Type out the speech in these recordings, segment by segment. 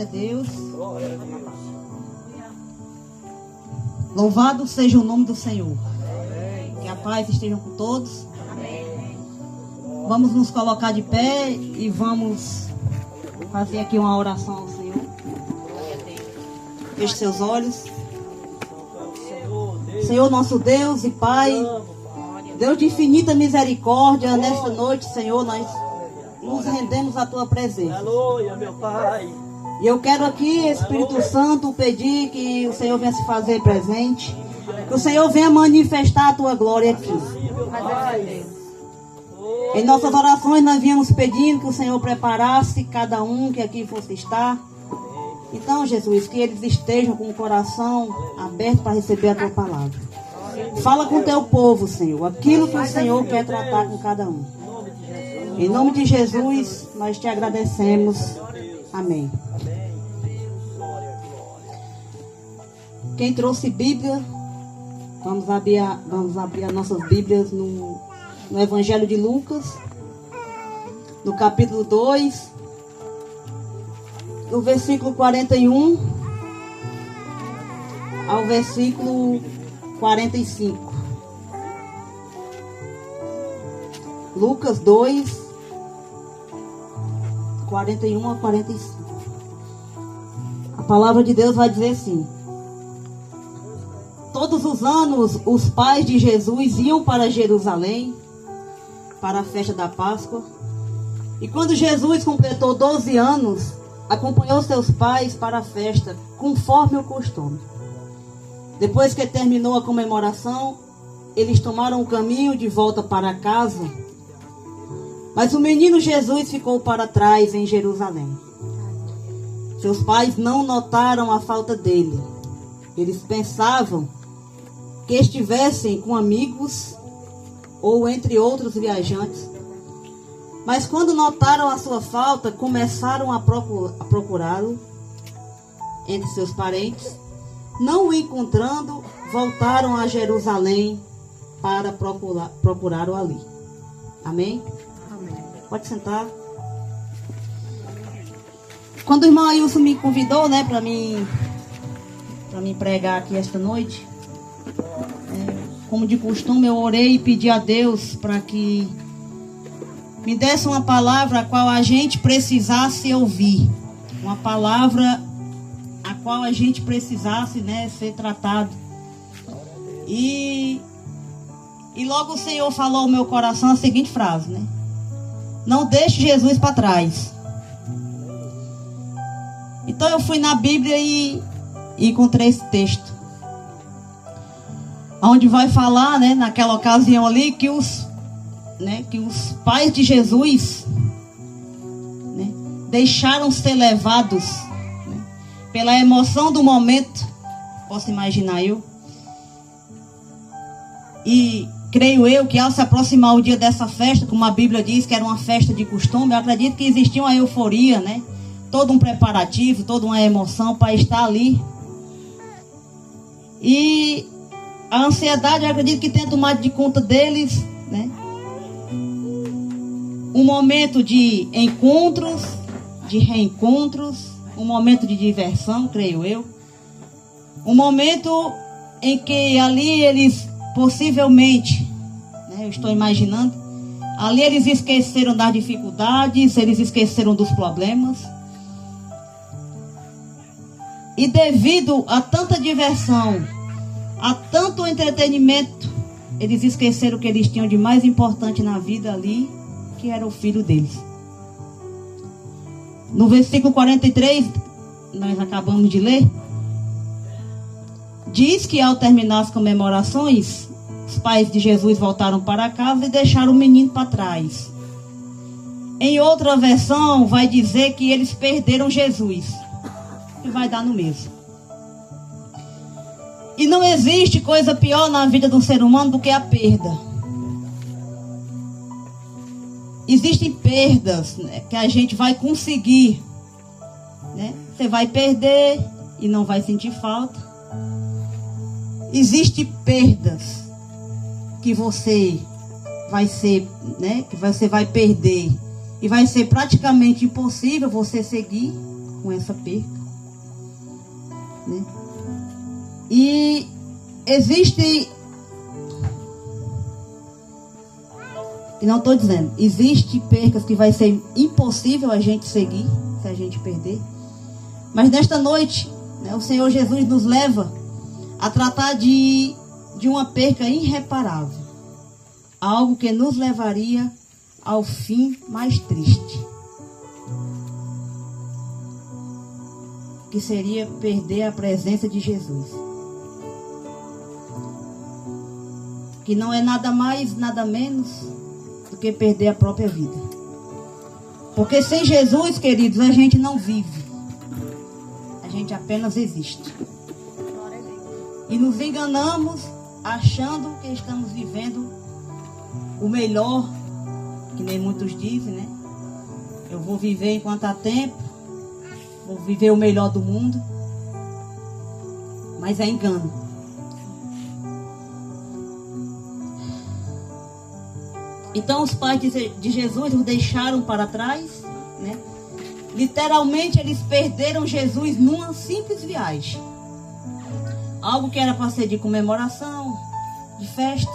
Glória a Deus. Louvado seja o nome do Senhor. Que a paz esteja com todos. Vamos nos colocar de pé e vamos fazer aqui uma oração ao Senhor. Feche seus olhos. Senhor nosso Deus e Pai, Deus de infinita misericórdia, nesta noite, Senhor, nós nos rendemos à Tua presença. Aleluia, meu Pai. E eu quero aqui, Espírito Santo, pedir que o Senhor venha se fazer presente, que o Senhor venha manifestar a Tua glória aqui. Em nossas orações nós viemos pedindo que o Senhor preparasse cada um que aqui fosse estar. Então, Jesus, que eles estejam com o coração aberto para receber a Tua palavra. Fala com o Teu povo, Senhor, aquilo que o Senhor quer tratar com cada um. Em nome de Jesus, nós Te agradecemos. Amém. Quem trouxe Bíblia, vamos abrir as nossas Bíblias no Evangelho de Lucas, no capítulo 2, do versículo 41 ao versículo 45. Lucas 2, 41 a 45. A palavra de Deus vai dizer assim: todos os anos os pais de Jesus iam para Jerusalém para a festa da Páscoa. E quando Jesus completou 12 anos, acompanhou seus pais para a festa, conforme o costume. Depois que terminou a comemoração, eles tomaram o caminho de volta para casa. Mas o menino Jesus ficou para trás em Jerusalém. Seus pais não notaram a falta dele. Eles pensavam que estivessem com amigos ou entre outros viajantes. Mas quando notaram a sua falta, começaram a procurá-lo entre seus parentes. Não o encontrando, voltaram a Jerusalém para procurá-lo ali. Amém? Amém. Pode sentar. Quando o irmão Ailson me convidou, para mim pregar aqui esta noite, como de costume, eu orei e pedi a Deus para que me desse uma palavra a qual a gente precisasse ouvir. Uma palavra a qual a gente precisasse, ser tratado. E logo o Senhor falou ao meu coração a seguinte frase, não deixe Jesus para trás. Então eu fui na Bíblia e encontrei esse texto, onde vai falar, naquela ocasião ali, que os pais de Jesus deixaram ser levados pela emoção do momento. Posso imaginar eu. E creio eu que ao se aproximar o dia dessa festa, como a Bíblia diz que era uma festa de costume, eu acredito que existia uma euforia, todo um preparativo, toda uma emoção para estar ali. E a ansiedade, eu acredito que tenha tomado de conta deles, um momento de encontros, de reencontros, um momento de diversão, creio eu. Um momento em que ali eles possivelmente, eu estou imaginando, ali eles esqueceram das dificuldades, eles esqueceram dos problemas. E devido a tanta diversão, a tanto entretenimento, eles esqueceram o que eles tinham de mais importante na vida ali, que era o filho deles. No versículo 43, nós acabamos de ler, diz que ao terminar as comemorações, os pais de Jesus voltaram para casa e deixaram o menino para trás. Em outra versão, vai dizer que eles perderam Jesus. E vai dar no mesmo. E não existe coisa pior na vida do ser humano do que a perda. Existem perdas que a gente vai conseguir. Você vai perder e não vai sentir falta. Existem perdas que você vai que você vai perder e vai ser praticamente impossível você seguir. com essa perca, né? E existe, e não estou dizendo, existe percas que vai ser impossível a gente seguir, se a gente perder. Mas nesta noite, né, o Senhor Jesus nos leva a tratar de uma perca irreparável. Algo que nos levaria ao fim mais triste. Que seria perder a presença de Jesus. Que não é nada mais, nada menos do que perder a própria vida. Porque sem Jesus, queridos, a gente não vive. A gente apenas existe. E nos enganamos achando que estamos vivendo o melhor, que nem muitos dizem, né? Eu vou viver enquanto há tempo, vou viver o melhor do mundo. Mas é engano. Então os pais de Jesus o deixaram para trás, né? Literalmente eles perderam Jesus numa simples viagem. Algo que era para ser de comemoração, de festa.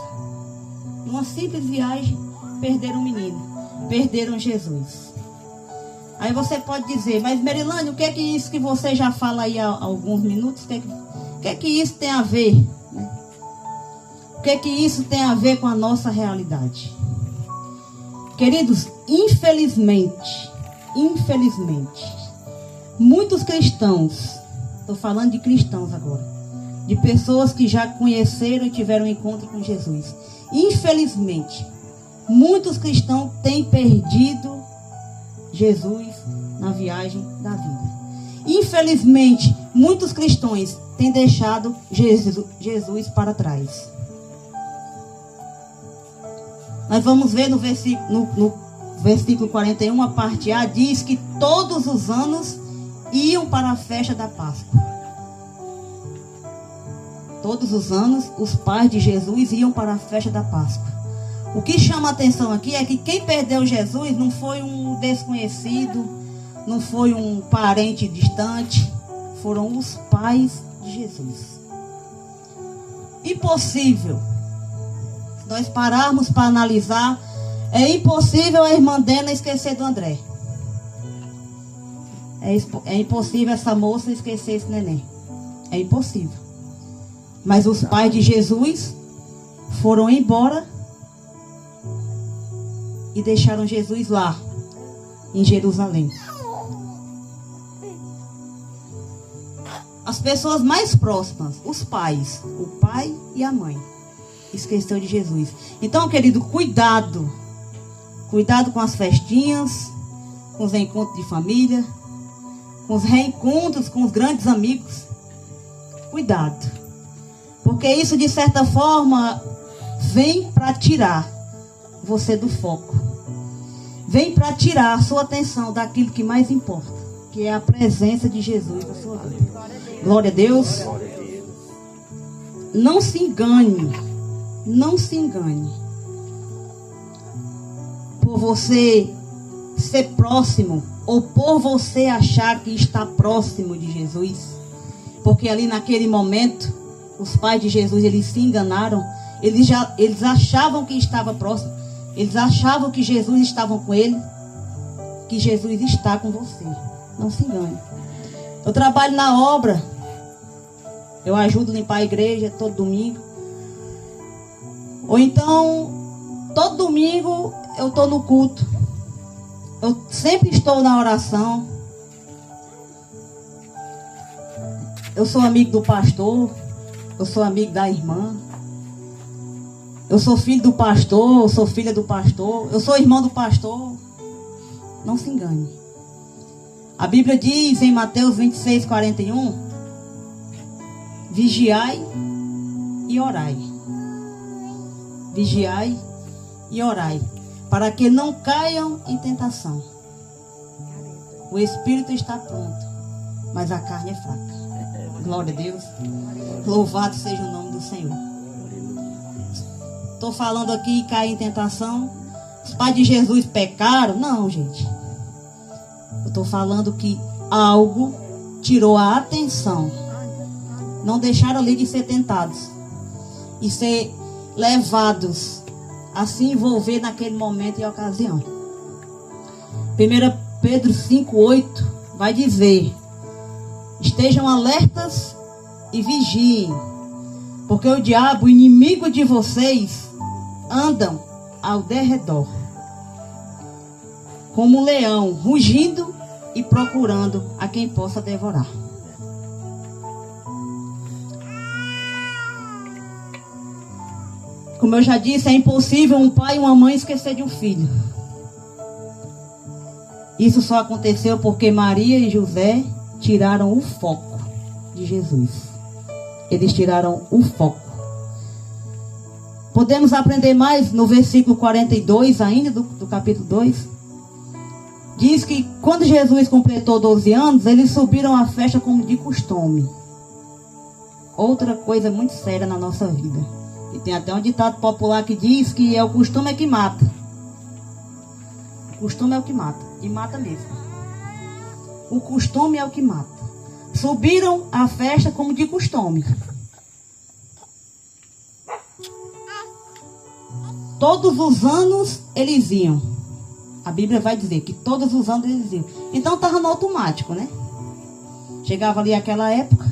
Numa simples viagem, perderam o menino. Perderam Jesus. Aí você pode dizer, mas Merilane, o que é que isso que você já fala aí há alguns minutos? O que é que isso tem a ver? Né? O que é que isso tem a ver com a nossa realidade? Queridos, infelizmente, muitos cristãos, estou falando de cristãos agora, de pessoas que já conheceram e tiveram um encontro com Jesus. Infelizmente, muitos cristãos têm perdido Jesus na viagem da vida. Infelizmente, muitos cristãos têm deixado Jesus para trás. Nós vamos ver no versículo 41, a parte A, diz que todos os anos iam para a festa da Páscoa. Todos os anos, os pais de Jesus iam para a festa da Páscoa. O que chama a atenção aqui é que quem perdeu Jesus não foi um desconhecido, não foi um parente distante, foram os pais de Jesus. Impossível. Se nós pararmos para analisar, é impossível a irmã Dena esquecer do André. É impossível essa moça esquecer esse neném. É impossível. Mas os pais de Jesus foram embora e deixaram Jesus lá, em Jerusalém. As pessoas mais próximas, os pais, o pai e a mãe, esqueceu de Jesus. Então, querido, cuidado. Cuidado com as festinhas, com os encontros de família, com os reencontros com os grandes amigos. Cuidado. Porque isso, de certa forma, vem para tirar você do foco. Vem para tirar a sua atenção daquilo que mais importa, que é a presença de Jesus na sua vida. Glória a Deus. Não se engane. Não se engane. Por você ser próximo, ou por você achar que está próximo de Jesus. Porque ali naquele momento, os pais de Jesus, eles se enganaram. Eles achavam que estava próximo. Eles achavam que Jesus estava com ele. Que Jesus está com você. Não se engane. Eu trabalho na obra. Eu ajudo a limpar a igreja todo domingo. Ou então, todo domingo eu estou no culto. Eu sempre estou na oração. Eu sou amigo do pastor. Eu sou amigo da irmã. Eu sou filho do pastor. Eu sou filha do pastor. Eu sou irmão do pastor. Não se engane. A Bíblia diz em Mateus 26, 41: vigiai e orai. Vigiai e orai, para que não caiam em tentação. O espírito está pronto, mas a carne é fraca. Glória a Deus. Louvado seja o nome do Senhor. Estou falando aqui cair em tentação. Os pais de Jesus pecaram? Não, gente. Eu estou falando que algo tirou a atenção. Não deixaram ali de ser tentados e ser levados a se envolver naquele momento e ocasião. 1 Pedro 5,8 vai dizer: estejam alertas e vigiem, porque o diabo, inimigo de vocês, andam ao derredor, como um leão, rugindo e procurando a quem possa devorar. Como eu já disse, é impossível um pai e uma mãe esquecer de um filho. Isso só aconteceu porque Maria e José tiraram o foco de Jesus. Eles tiraram o foco. Podemos aprender mais no versículo 42 ainda do capítulo 2. Diz que quando Jesus completou 12 anos, eles subiram à festa como de costume. Outra coisa muito séria na nossa vida. E tem até um ditado popular que diz que é o costume é que mata. O costume é o que mata. E mata mesmo. O costume é o que mata. Subiram à festa como de costume. Todos os anos eles iam. A Bíblia vai dizer que todos os anos eles iam. Então estava no automático, né? Chegava ali aquela época,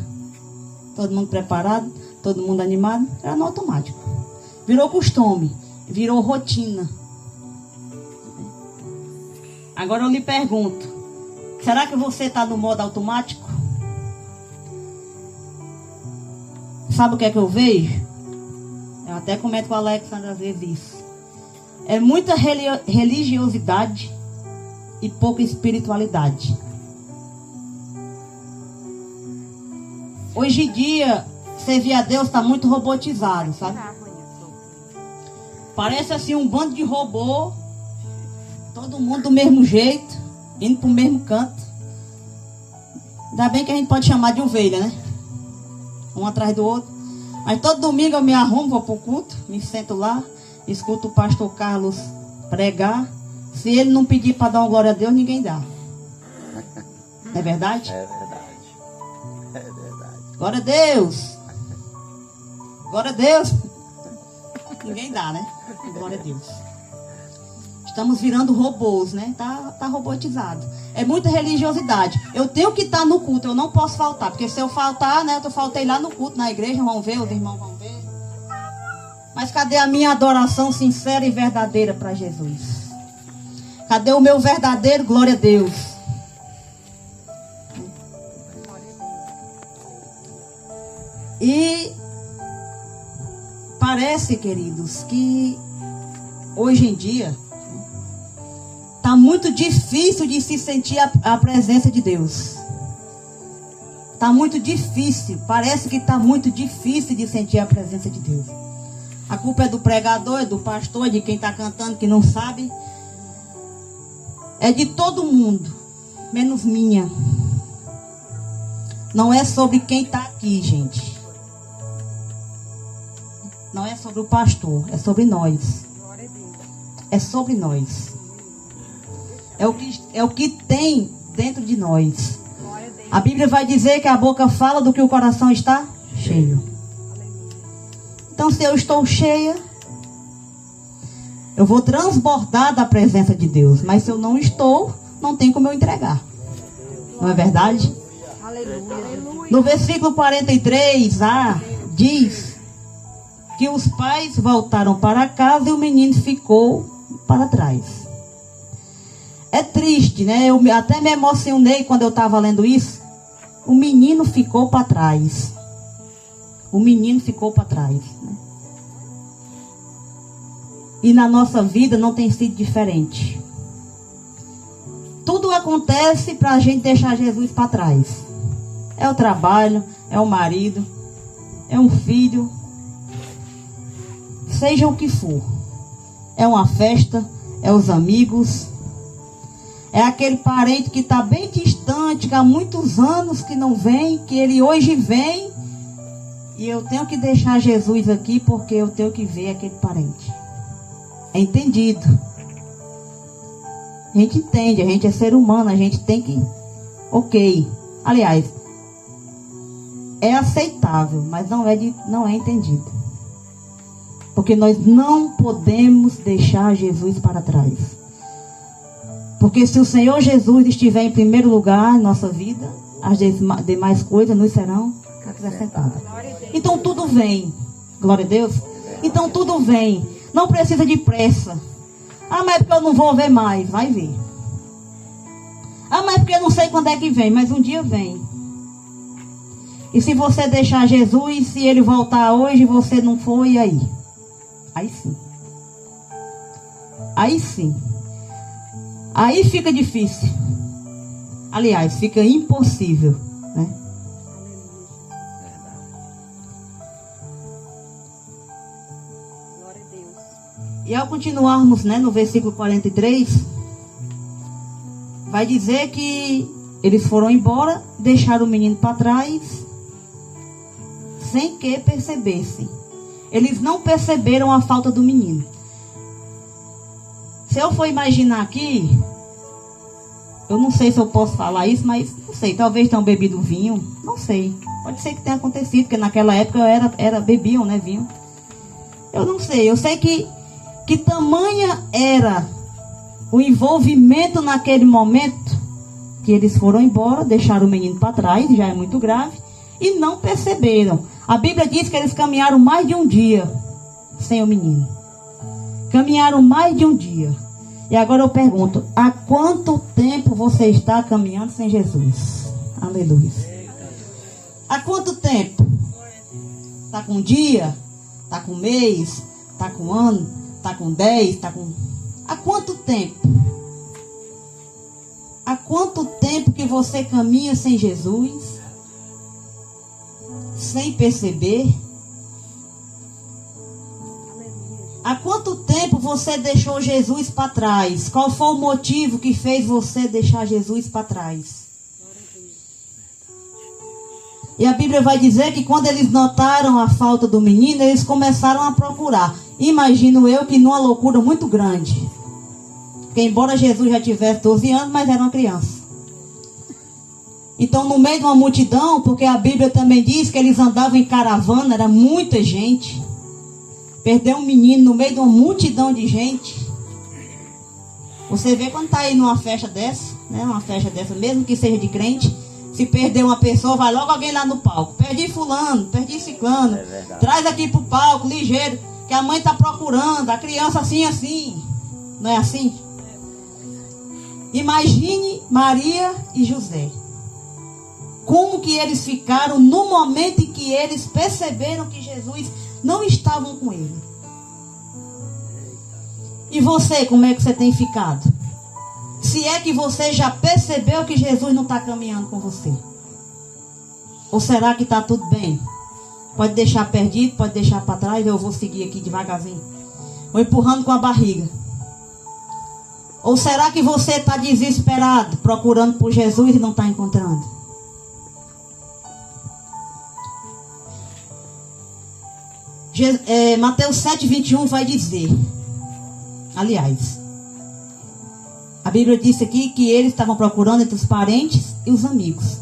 todo mundo preparado, todo mundo animado, era no automático. Virou costume, virou rotina. Agora eu lhe pergunto, será que você está no modo automático? Sabe o que é que eu vejo? Eu até comento com a Alexandra às vezes isso. É muita religiosidade e pouca espiritualidade. Hoje em dia, servir a Deus está muito robotizado, sabe? Parece assim um bando de robô, todo mundo do mesmo jeito, indo para o mesmo canto. Ainda bem que a gente pode chamar de ovelha, né? Um atrás do outro. Mas todo domingo eu me arrumo, vou para o culto, me sento lá, escuto o pastor Carlos pregar. Se ele não pedir para dar uma glória a Deus, ninguém dá. Não é verdade? É verdade. É verdade. Glória a Deus. Glória a Deus. Ninguém dá, né? Glória a Deus. Estamos virando robôs, né? Tá robotizado. É muita religiosidade. Eu tenho que estar no culto, eu não posso faltar. Porque se eu faltar, né? Eu faltei lá no culto, na igreja, vão ver, os irmãos vão ver. Mas cadê a minha adoração sincera e verdadeira para Jesus? Cadê o meu verdadeiro glória a Deus? E parece, queridos, que hoje em dia está muito difícil de se sentir a presença de Deus. Está muito difícil. Parece que está muito difícil de sentir a presença de Deus. A culpa é do pregador, é do pastor, é de quem está cantando que não sabe. É de todo mundo, menos minha. Não é sobre quem está aqui, gente. Não é sobre o pastor, é sobre nós. É sobre nós. É o que tem dentro de nós. A Bíblia vai dizer que a boca fala do que o coração está cheio. Então, se eu estou cheia, eu vou transbordar da presença de Deus. Mas se eu não estou, não tem como eu entregar. Não é verdade? No versículo 43a, diz que os pais voltaram para casa e o menino ficou para trás. É triste, né? Eu até me emocionei quando eu estava lendo isso. O menino ficou para trás. O menino ficou para trás. Né? E na nossa vida não tem sido diferente. Tudo acontece para a gente deixar Jesus para trás. É o trabalho, é o marido, é um filho. Seja o que for. É uma festa, é os amigos. É aquele parente que está bem distante, que há muitos anos que não vem, que ele hoje vem. E eu tenho que deixar Jesus aqui porque eu tenho que ver aquele parente. É entendido. A gente entende, a gente é ser humano, a gente tem que ok. Aliás, é aceitável, mas não é entendido. Porque nós não podemos deixar Jesus para trás. Porque se o Senhor Jesus estiver em primeiro lugar em nossa vida, as demais coisas nos serão acrescentadas. Então tudo vem. Glória a Deus. Então tudo vem. Não precisa de pressa. Ah, mas é porque eu não vou ver mais. Vai ver. Ah, mas é porque eu não sei quando é que vem. Mas um dia vem. E se você deixar Jesus, se ele voltar hoje, você não for, e aí? Aí sim. Aí sim. Aí fica difícil. Aliás, fica impossível, né? Glória a Deus. E ao continuarmos, né, no versículo 43, vai dizer que eles foram embora, deixaram o menino para trás, sem que percebessem. Eles não perceberam a falta do menino. Se eu for imaginar aqui, eu não sei se eu posso falar isso, mas não sei, talvez tenham bebido vinho, não sei. Pode ser que tenha acontecido, porque naquela época bebiam, né, vinho. Eu não sei, eu sei que tamanha era o envolvimento naquele momento, que eles foram embora, deixaram o menino para trás, já é muito grave, e não perceberam. A Bíblia diz que eles caminharam mais de um dia sem o menino. Caminharam mais de um dia. E agora eu pergunto, há quanto tempo você está caminhando sem Jesus? Aleluia. Há quanto tempo? Está com um dia? Está com um mês? Está com um ano? Está com 10? Está com... Há quanto tempo? Há quanto tempo que você caminha sem Jesus? Sem perceber? Há quanto tempo você deixou Jesus para trás? Qual foi o motivo que fez você deixar Jesus para trás? E a Bíblia vai dizer que quando eles notaram a falta do menino, eles começaram a procurar. Imagino eu que numa loucura muito grande. Porque embora Jesus já tivesse 12 anos, mas era uma criança. Então no meio de uma multidão, porque a Bíblia também diz que eles andavam em caravana, era muita gente. Perder um menino no meio de uma multidão de gente. Você vê quando está aí numa festa dessa, né? Uma festa dessa, mesmo que seja de crente. Se perder uma pessoa, vai logo alguém lá no palco. Perdi fulano, perdi ciclano. Traz aqui pro palco, ligeiro. Que a mãe está procurando, a criança assim. Não é assim? Imagine Maria e José. Como que eles ficaram no momento em que eles perceberam que Jesus não estavam com ele. E você, como é que você tem ficado? Se é que você já percebeu que Jesus não está caminhando com você. Ou será que está tudo bem? Pode deixar perdido, pode deixar para trás, eu vou seguir aqui devagarzinho. Vou empurrando com a barriga. Ou será que você está desesperado, procurando por Jesus e não está encontrando? Mateus 7:21 vai dizer, aliás, a Bíblia disse aqui que eles estavam procurando entre os parentes e os amigos.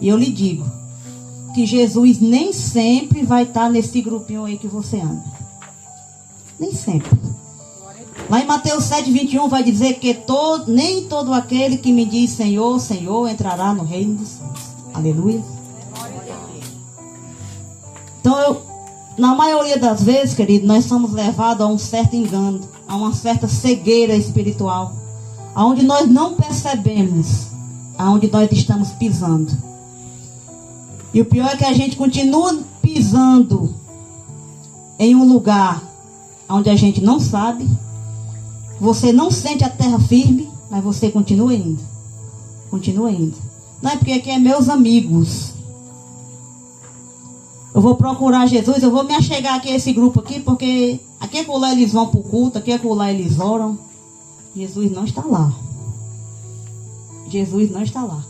E eu lhe digo que Jesus nem sempre vai estar nesse grupinho aí que você anda. Nem sempre. Lá em Mateus 7:21 vai dizer que nem todo aquele que me diz Senhor, Senhor entrará no reino dos céus. Aleluia. Então, na maioria das vezes, querido, nós somos levados a um certo engano, a uma certa cegueira espiritual, aonde nós não percebemos aonde nós estamos pisando. E o pior é que a gente continua pisando em um lugar onde a gente não sabe, você não sente a terra firme, mas você continua indo. Continua indo. Não é porque aqui é meus amigos. Eu vou procurar Jesus, eu vou me achegar aqui a esse grupo aqui, porque aqui é lá eles vão para o culto, aqui é lá eles oram. Jesus não está lá. Jesus não está lá.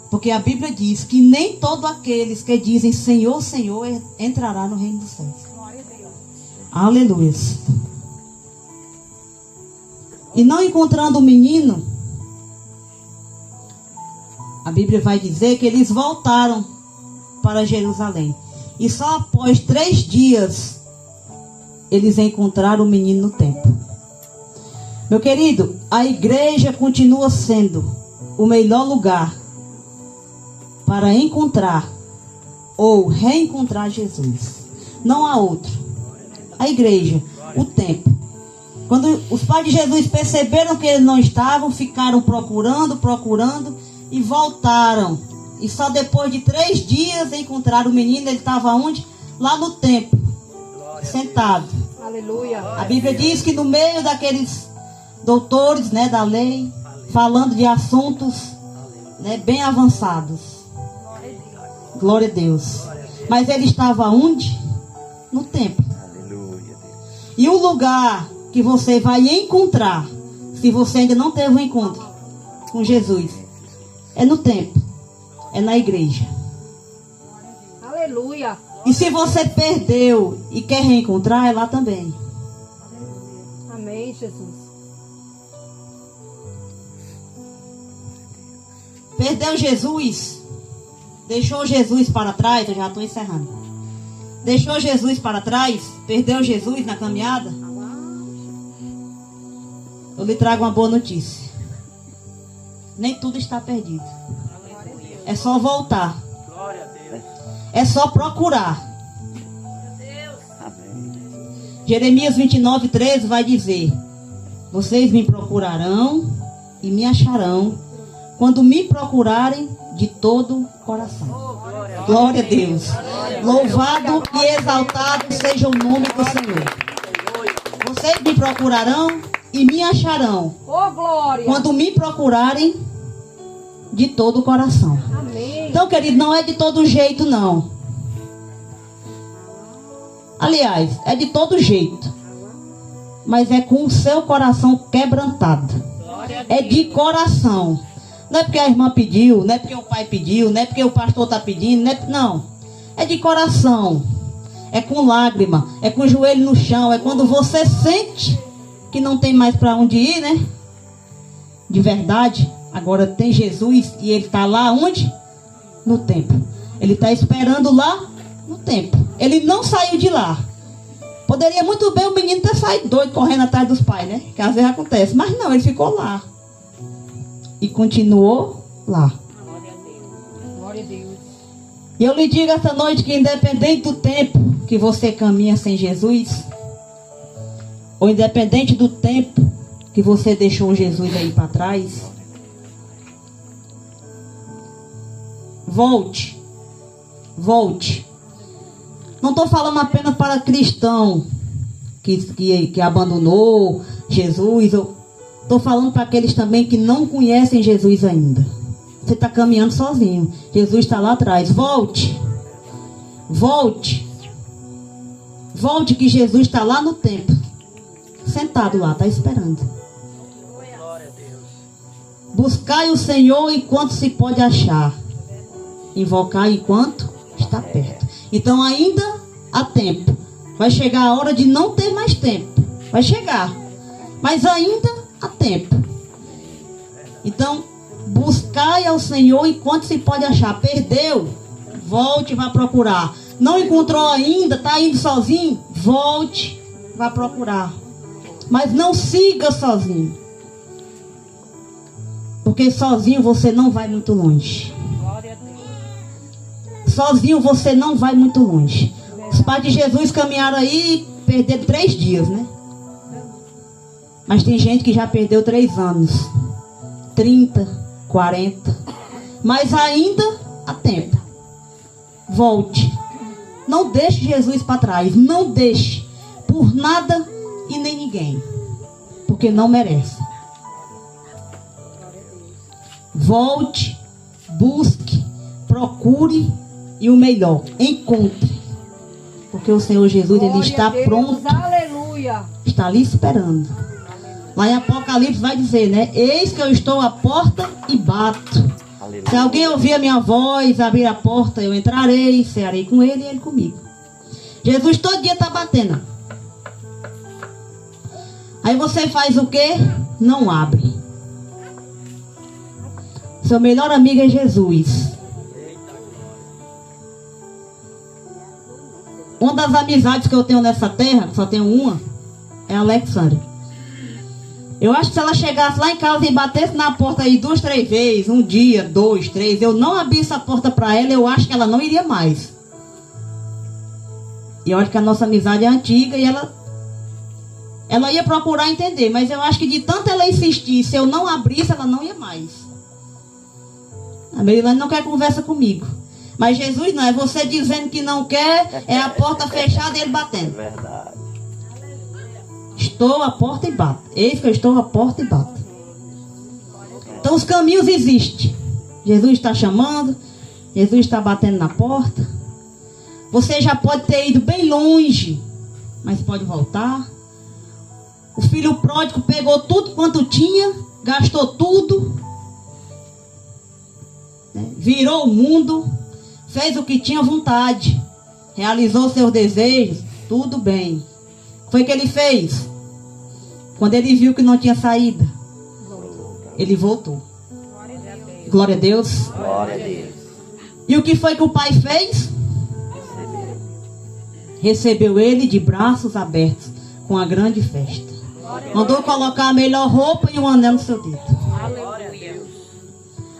Porque a Bíblia diz que nem todos aqueles que dizem Senhor, Senhor, entrará no reino dos céus. Aleluia. E não encontrando o menino, a Bíblia vai dizer que eles voltaram para Jerusalém. E só após 3 dias eles encontraram o menino no templo. Meu querido, a igreja continua sendo o melhor lugar para encontrar ou reencontrar Jesus. Não há outro. A igreja, o templo. Quando os pais de Jesus perceberam que eles não estavam, ficaram procurando e voltaram. E só depois de 3 dias encontraram o menino. Ele estava onde? Lá no templo, sentado. Aleluia. A Bíblia diz que no meio daqueles doutores, né, da lei, falando de assuntos, né, bem avançados. Glória a Deus. Mas ele estava onde? No templo. Aleluia, Deus. E o lugar que você vai encontrar, se você ainda não teve um encontro com Jesus, é no templo, é na igreja. Aleluia. E se você perdeu e quer reencontrar, é lá também. Amém, Jesus. Perdeu Jesus, deixou Jesus para trás, eu já estou encerrando. Deixou Jesus para trás, perdeu Jesus na caminhada. Eu lhe trago uma boa notícia. Nem tudo está perdido. É só voltar. É só procurar. Jeremias 29:13 vai dizer: vocês me procurarão e me acharão quando me procurarem de todo o coração. Glória a Deus. Louvado e exaltado seja o nome do Senhor. Vocês me procurarão e me acharão Oh, glória. quando me procurarem de todo o coração. Amém. Então, querido, não é de todo jeito, não. Aliás, é de todo jeito. Mas é com o seu coração quebrantado. É de coração. Não é porque a irmã pediu, não é porque o pai pediu, não é porque o pastor está pedindo, não. É de coração. É com lágrima, é com o joelho no chão, é quando você sente que não tem mais para onde ir, né? De verdade. Agora tem Jesus e ele está lá onde? No templo. Ele está esperando lá no templo. Ele não saiu de lá. Poderia muito bem o menino ter saído doido, correndo atrás dos pais, né? Que às vezes acontece. Mas não, ele ficou lá. E continuou lá. Glória a Deus. E eu lhe digo essa noite que independente do tempo que você caminha sem Jesus, ou independente do tempo que você deixou Jesus aí para trás, volte. Volte. Não estou falando apenas para cristão que abandonou Jesus. Estou falando para aqueles também que não conhecem Jesus ainda. Você está caminhando sozinho. Jesus está lá atrás. Volte. Volte. Volte, que Jesus está lá no templo. Sentado lá, está esperando. Buscai o Senhor enquanto se pode achar. Invocai enquanto está perto. Então ainda há tempo. Vai chegar a hora de não ter mais tempo. Vai chegar. Mas ainda há tempo. Então, buscai ao Senhor enquanto se pode achar. Perdeu? Volte e vá procurar. Não encontrou ainda? Está indo sozinho? Volte, vá procurar. Mas não siga sozinho. Porque sozinho você não vai muito longe. Sozinho você não vai muito longe. Os pais de Jesus caminharam aí e perderam 3 dias, né? Mas tem gente que já perdeu 3 anos. 30, 40. Mas ainda há tempo. Volte. Não deixe Jesus para trás. Não deixe. Por nada e nem ninguém. Porque não merece. Volte. Busque. Procure. E o melhor, encontre. Porque o Senhor Jesus, ele está pronto. Aleluia. Está ali esperando. Lá em Apocalipse vai dizer, né? Eis que eu estou à porta e bato. Aleluia. Se alguém ouvir a minha voz, abrir a porta, eu entrarei, cearei com ele e ele comigo. Jesus todo dia está batendo. Aí você faz o quê? Não abre. Seu melhor amigo é Jesus. Uma das amizades que eu tenho nessa terra, só tenho uma, é a Alexandra. Eu acho que se ela chegasse lá em casa e batesse na porta aí 2, 3 vezes, um dia, 2, 3, eu não abrisse a porta para ela, eu acho que ela não iria mais. E olha que a nossa amizade é antiga e ela ia procurar entender, mas eu acho que de tanto ela insistir, se eu não abrisse, ela não ia mais. A Merilane não quer conversa comigo. Mas Jesus não, é você dizendo que não quer, é a porta fechada e ele batendo. É verdade. Estou à porta e bato. Eis que eu estou à porta e bato. Então os caminhos existem. Jesus está chamando, Jesus está batendo na porta. Você já pode ter ido bem longe, mas pode voltar. O filho pródigo pegou tudo quanto tinha, gastou tudo, né? Virou o mundo, fez o que tinha vontade, realizou seus desejos, tudo bem. O que foi que ele fez? Quando ele viu que não tinha saída, ele voltou. Glória a Deus. Glória a Deus. E o que foi que o pai fez? Recebeu ele de braços abertos, com a grande festa. Mandou colocar a melhor roupa e um anel no seu dedo.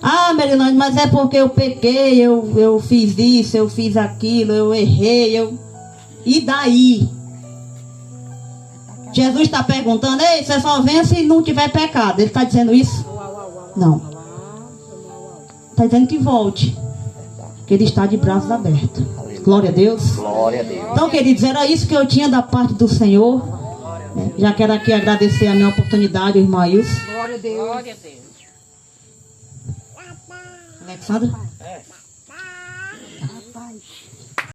Ah, Merilane, mas é porque eu pequei, eu fiz isso, eu fiz aquilo, eu errei, E daí? Jesus está perguntando, ei, você só vence se não tiver pecado. Ele está dizendo isso? Não. Está dizendo que volte. Que ele está de braços abertos. Glória a Deus. Glória a Deus. Então, queridos, era isso que eu tinha da parte do Senhor. Já quero aqui agradecer a minha oportunidade, irmão Ailson. Glória a Deus. Glória a Deus. Alexandra?